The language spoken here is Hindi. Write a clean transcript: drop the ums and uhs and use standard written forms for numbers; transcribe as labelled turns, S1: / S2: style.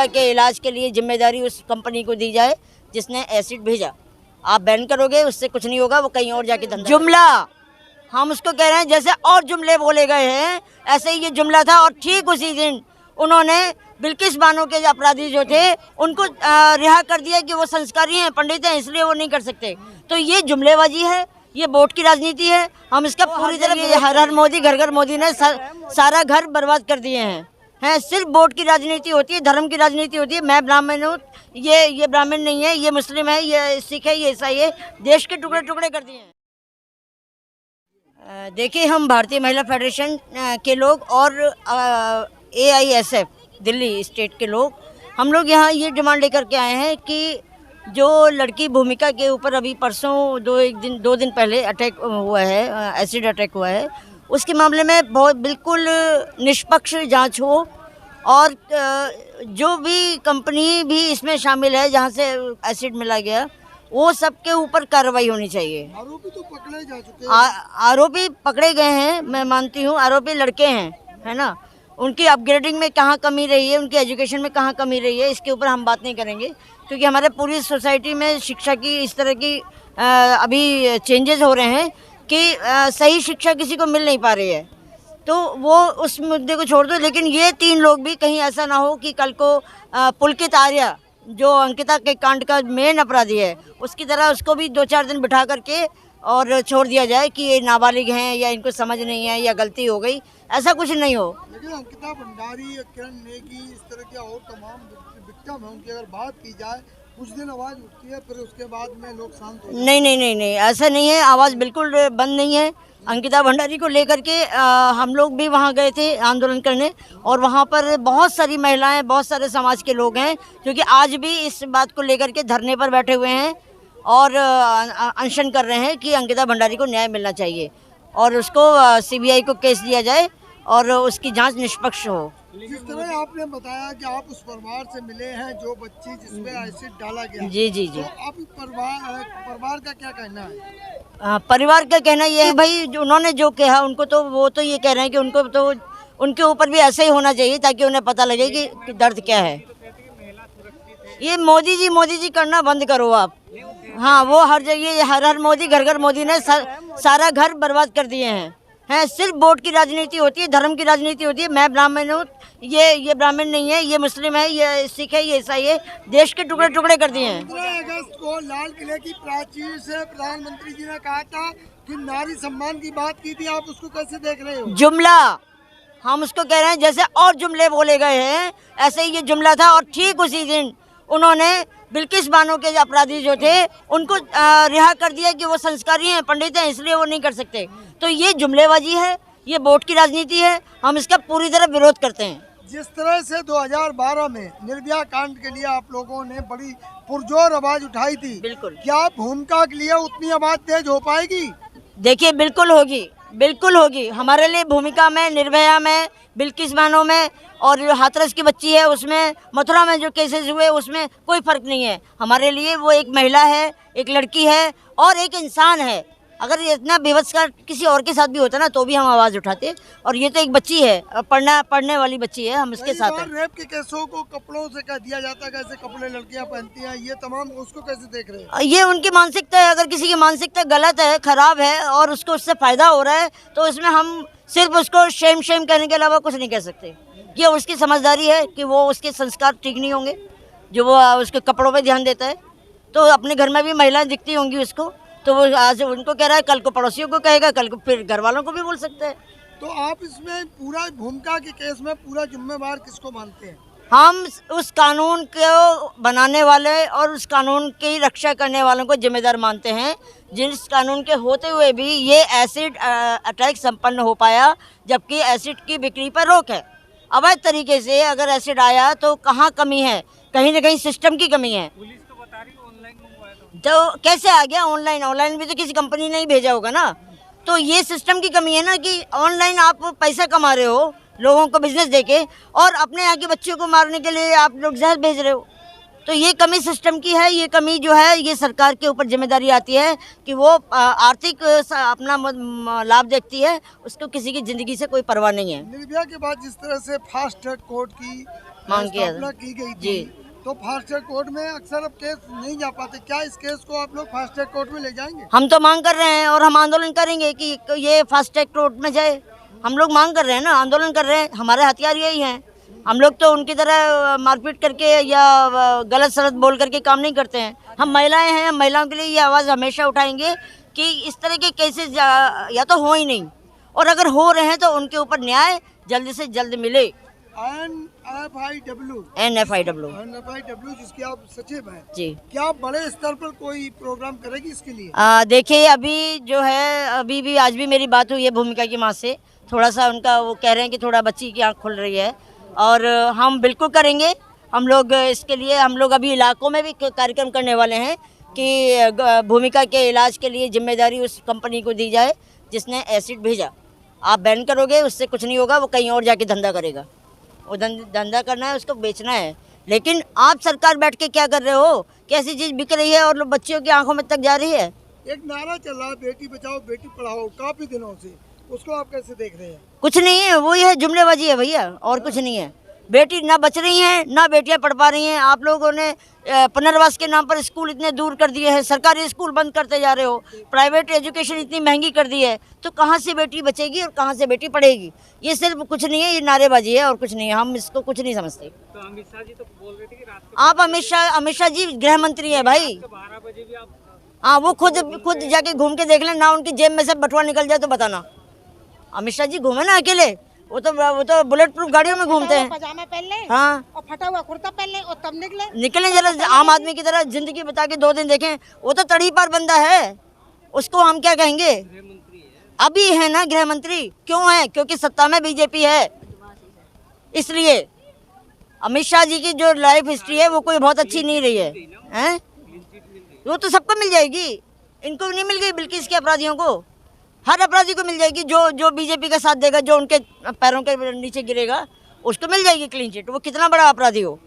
S1: के इलाज के लिए जिम्मेदारी उस कंपनी को दी जाए जिसने एसिड भेजा। आप बैन करोगे उससे कुछ नहीं होगा, वो कहीं और जाके धंधा। जुमला हम उसको कह रहे हैं, जैसे और जुमले बोले गए हैं ऐसे ही ये जुमला था। और ठीक उसी दिन उन्होंने बिल्किस बानो के अपराधी जो थे उनको रिहा कर दिया कि वो संस्कारी हैं, पंडित हैं, इसलिए वो नहीं कर सकते। तो ये जुमलेबाजी है, ये वोट की राजनीति है। हम इसका पूरी तरह हर हर मोदी घर घर मोदी ने सारा घर बर्बाद कर दिए हैं। सिर्फ वोट की राजनीति होती है, धर्म की राजनीति होती है। मैं ब्राह्मण हूँ, ये ब्राह्मण नहीं है, ये मुस्लिम है, ये सिख है, ये ईसाई है, देश के टुकड़े टुकड़े कर दिए हैं। देखिए, हम भारतीय महिला फेडरेशन के लोग और AISF दिल्ली स्टेट के लोग, हम लोग यहाँ ये डिमांड लेकर के आए हैं कि जो लड़की भूमिका के ऊपर अभी परसों दो दिन पहले अटैक हुआ है, एसिड अटैक हुआ है, उसके मामले में बहुत बिल्कुल निष्पक्ष जांच हो और जो भी कंपनी भी इसमें शामिल है जहां से एसिड मिला गया वो सबके ऊपर कार्रवाई होनी चाहिए।
S2: आरोपी तो पकड़े जा चुके हैं।
S1: आरोपी पकड़े गए हैं, मैं मानती हूँ। आरोपी लड़के हैं, है ना। उनकी अपग्रेडिंग में कहाँ कमी रही है, उनकी एजुकेशन में कहाँ कमी रही है, इसके ऊपर हम बात नहीं करेंगे, क्योंकि हमारे पूरी सोसाइटी में शिक्षा की इस तरह की अभी चेंजेस हो रहे हैं कि सही शिक्षा किसी को मिल नहीं पा रही है। तो वो उस मुद्दे को छोड़ दो, लेकिन ये 3 लोग भी कहीं ऐसा ना हो कि कल को पुलकित आर्या जो अंकिता के कांड का मेन अपराधी है उसकी तरह उसको भी 2-4 दिन बिठा करके और छोड़ दिया जाए कि ये नाबालिग हैं या इनको समझ नहीं है या गलती हो गई, ऐसा कुछ नहीं हो।
S2: लेकिन अंकिता भंडारी, किरण नेगी, इस तरह के और तमाम विक्टिम हैं, उनकी अगर बात की जाए कुछ दिन आवाज़ उठती है, फिर उसके बाद में लोग शांत हो जाते हैं।
S1: नहीं, ऐसा नहीं है, आवाज़ बिल्कुल बंद नहीं है। अंकिता भंडारी को लेकर के हम लोग भी वहाँ गए थे आंदोलन करने, और वहाँ पर बहुत सारी महिलाएं, बहुत सारे समाज के लोग हैं क्योंकि आज भी इस बात को लेकर के धरने पर बैठे हुए हैं और अनशन कर रहे हैं कि अंकिता भंडारी को न्याय मिलना चाहिए और उसको CBI को केस दिया जाए और उसकी जांच निष्पक्ष हो।
S2: जिस तरह आपने बताया कि आप उस परिवार से मिले हैं जो बच्ची जिसमें एसिड डाला गया,
S1: जी।
S2: तो आप परिवार का क्या कहना है?
S1: परिवार का कहना ये है भाई, जो उन्होंने जो कहा उनको तो वो तो ये कह रहे हैं कि उनको तो उनके ऊपर भी ऐसे ही होना चाहिए ताकि उन्हें पता लगे कि दर्द क्या है। ये मोदी जी करना बंद करो आप। हाँ, वो हर जगह हर मोदी घर घर मोदी ने सारा घर बर्बाद कर दिए हैं। सिर्फ वोट की राजनीति होती है, धर्म की राजनीति होती है। मैं ब्राह्मण हूँ, ये ब्राह्मण नहीं है, ये मुस्लिम है, ये सिख है, ये ईसाई है, देश के टुकड़े टुकड़े कर दिए हैं।
S2: 15 अगस्त को लाल किले की प्राचीर से प्रधानमंत्री जी ने कहा था कि नारी सम्मान की बात की थी, आप उसको कैसे देख रहे हो?
S1: जुमला हम उसको कह रहे हैं, जैसे और जुमले बोले गए हैं ऐसे ही ये जुमला था। और ठीक उसी दिन उन्होंने बिल्किस बानो के अपराधी जो थे उनको रिहा कर दिया कि वो संस्कारी हैं, पंडित हैं, इसलिए वो नहीं कर सकते। तो ये जुमलेबाजी है, ये वोट की राजनीति है, हम इसका पूरी तरह विरोध करते हैं।
S2: जिस तरह से 2012 में निर्भया कांड के लिए आप लोगों ने बड़ी पुरजोर आवाज उठाई थी,
S1: बिल्कुल, क्या
S2: भूमिका के लिए उतनी आवाज तेज हो पाएगी?
S1: देखिए, बिल्कुल होगी। हमारे लिए भूमिका में, निर्भया में, बिल्किस बानो में और जो हाथरस की बच्ची है उसमें, मथुरा में जो केसेस हुए उसमें कोई फर्क नहीं है। हमारे लिए वो एक महिला है, एक लड़की है और एक इंसान है। अगर इतना बेबस का किसी और के साथ भी होता ना तो भी हम आवाज़ उठाते, और ये तो एक बच्ची है, पढ़ने वाली बच्ची है, हम इसके साथ हैं।
S2: रेप के केसों को कपड़ों से कह दिया जाता है, कैसे कपड़े लड़कियां पहनती हैं, ये तमाम उसको कैसे देख रहे हैं?
S1: ये उनकी मानसिकता है। अगर किसी की मानसिकता गलत है, खराब है और उसको उससे फ़ायदा हो रहा है तो इसमें हम सिर्फ उसको शेम कहने के अलावा कुछ नहीं कह सकते। ये उसकी समझदारी है कि वो उसके संस्कार ठीक नहीं होंगे जो वो उसके कपड़ों पे ध्यान देता है। तो अपने घर में भी महिलाएं दिखती होंगी उसको, तो वो आज उनको कह रहा है, कल को पड़ोसियों को कहेगा, कल को फिर घर वालों को भी बोल सकते हैं।
S2: तो आप इसमें पूरा भूमिका के केस में पूरा जिम्मेवार किसको मानते हैं?
S1: हम उस कानून को बनाने वाले और उस कानून की रक्षा करने वालों को जिम्मेदार मानते हैं, जिस कानून के होते हुए भी ये एसिड अटैक संपन्न हो पाया, जबकि एसिड की बिक्री पर रोक है। अवैध तरीके से अगर एसिड आया तो कहाँ कमी है? कहीं ना कहीं सिस्टम की कमी है।
S3: पुलिस तो बता रही है ऑनलाइन मंगवाया था।
S1: तो कैसे आ गया ऑनलाइन भी तो किसी कंपनी ने ही भेजा होगा ना। तो ये सिस्टम की कमी है ना कि ऑनलाइन आप पैसा कमा रहे हो लोगों को बिजनेस देके, और अपने यहाँ के बच्चों को मारने के लिए आप लोग जहर भेज रहे हो। तो ये कमी सिस्टम की है। ये कमी जो है ये सरकार के ऊपर जिम्मेदारी आती है कि वो आर्थिक अपना लाभ देखती है, उसको किसी की ज़िंदगी से कोई परवाह नहीं है।
S2: निर्भया के बाद जिस तरह से फास्ट ट्रैक कोर्ट की
S1: मांग किया
S2: स्थापना
S1: था।
S2: की गई
S1: जी।
S2: थी, तो फास्ट ट्रैक कोर्ट में अक्सर अब केस नहीं जा पाते, क्या इस केस को आप लोग फास्ट ट्रैक कोर्ट में ले जाएंगे?
S1: हम तो मांग कर रहे हैं और हम आंदोलन करेंगे कि ये फास्ट ट्रैक कोर्ट में जाए। हम लोग मांग कर रहे हैं ना, आंदोलन कर रहे हैं, हमारे हथियार यही हैं। हम लोग तो उनकी तरह मारपीट करके या गलत सलत बोल करके काम नहीं करते हैं। हम महिलाएं हैं, हम महिलाओं के लिए ये आवाज़ हमेशा उठाएंगे कि इस तरह के केसेस या तो हो ही नहीं, और अगर हो रहे हैं तो उनके ऊपर न्याय जल्द से जल्द मिले।
S2: NFIW
S1: NFIW
S2: जिसकी आप सचिव हैं,
S1: जी।
S2: क्या बड़े स्तर पर कोई प्रोग्राम करेगी इसके लिए?
S1: देखिए अभी जो है, अभी भी आज भी मेरी बात हुई है भूमिका की माँ से। थोड़ा सा उनका वो कह रहे हैं कि थोड़ा बच्ची की आँख खुल रही है, और हम बिल्कुल करेंगे। हम लोग इसके लिए हम लोग अभी इलाकों में भी कार्यक्रम करने वाले हैं कि भूमिका के इलाज के लिए जिम्मेदारी उस कंपनी को दी जाए जिसने एसिड भेजा। आप बैन करोगे उससे कुछ नहीं होगा, वो कहीं और जाके धंधा करेगा। वो धंधा करना है, उसको बेचना है। लेकिन आप सरकार बैठ के क्या कर रहे हो कि ऐसी चीज़ बिक रही है और बच्चियों की आंखों में तक जा रही है।
S2: एक नारा चल रहा है बेटी बचाओ बेटी पढ़ाओ काफी दिनों से, उसको आप कैसे देख रहे हैं?
S1: कुछ नहीं है, वही है, जुमलेबाजी है भैया, और कुछ नहीं है। बेटी ना बच रही हैं, ना बेटियां पढ़ पा रही हैं। आप लोगों ने पुनर्वास के नाम पर स्कूल इतने दूर कर दिए हैं, सरकारी स्कूल बंद करते जा रहे हो, प्राइवेट एजुकेशन इतनी महंगी कर दी है, तो कहाँ से बेटी बचेगी और कहाँ से बेटी पढ़ेगी? ये सिर्फ कुछ नहीं है, ये नारेबाजी है और कुछ नहीं है। हम इसको कुछ नहीं समझते।
S3: तो अमित शाह जी तो बोल रहे थे कि रात
S1: आप अमित शाह जी गृह मंत्री है भाई।
S3: के 12 बजे भी आप
S1: हाँ, वो खुद जाके घूम के देख लें ना, उनकी जेब में से बटुआ निकल जाए तो बताना। अमित शाह जी घूमे ना अकेले, वो तो बुलेट प्रूफ गाड़ियों में घूमते हैं।
S4: पजामा पहन ले
S1: हाँ,
S4: और फटा हुआ कुर्ता पहन ले और तब
S1: निकलें जरा आम आदमी की तरह जिंदगी बता के 2 दिन देखें। वो तो तड़ी पार बंदा है, उसको हम क्या कहेंगे? अभी है ना गृह मंत्री, क्यों है? क्योंकि सत्ता में बीजेपी है, इसलिए। अमित शाह जी की जो लाइफ हिस्ट्री है वो कोई बहुत अच्छी नहीं रही है, हैं? वो तो सबको मिल जाएगी, इनको नहीं मिल गई बिल्किस के अपराधियों को। हर अपराधी को मिल जाएगी, जो बीजेपी का साथ देगा, जो उनके पैरों के नीचे गिरेगा, उसको मिल जाएगी क्लीन चिट, वो कितना बड़ा अपराधी हो।